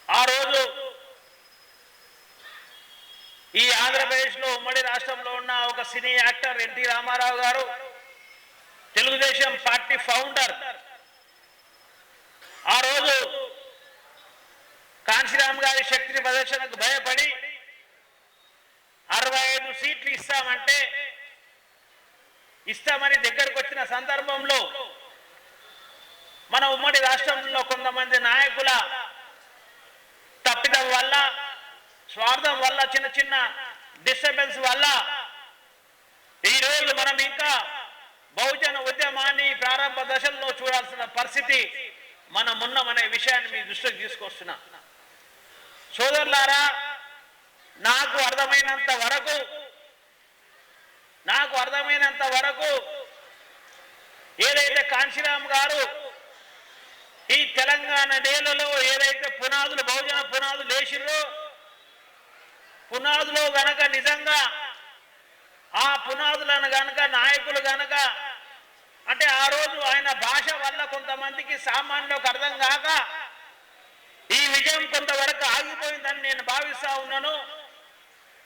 ఆ రోజు ఈ ఆంధ్రప్రదేశ్లో ఉమ్మడి రాష్ట్రంలో ఉన్న ఒక సినీ యాక్టర్ ఎన్టీ రామారావు గారు, తెలుగుదేశం పార్టీ ఫౌండర్, ఆ రోజు కాంశీరామ్ గారి శక్తి ప్రదర్శనకు భయపడి 65 సీట్లు ఇస్తామని దగ్గరకు వచ్చిన సందర్భంలో మన ఉమ్మడి రాష్ట్రంలో కొంతమంది నాయకుల తప్పిదం వల్ల, స్వార్థం వల్ల, చిన్న చిన్న డిస్టర్బెన్స్ వల్ల ఈరోజు మనం ఇంకా బహుజన ఉద్యమాన్ని ప్రారంభ దశల్లో చూడాల్సిన పరిస్థితి మనం ఉన్నామనే విషయాన్ని మీ దృష్టికి తీసుకొస్తున్నా. సోదరులారా, నాకు అర్థమైనంత వరకు ఏదైతే కాంశీరామ్ గారు ఈ తెలంగాణ నేలలో ఏదైతే పునాదులు, బహుజన పునాదులు వేసిరో, పునాదులో గనక నిజంగా ఆ పునాదులను గనక నాయకులు గనక, అంటే ఆ రోజు ఆయన భాష వల్ల కొంతమందికి సామాన్యులకు అర్థం కాక ఈ విజయం కొంతవరకు ఆగిపోయిందని నేను భావిస్తా ఉన్నాను.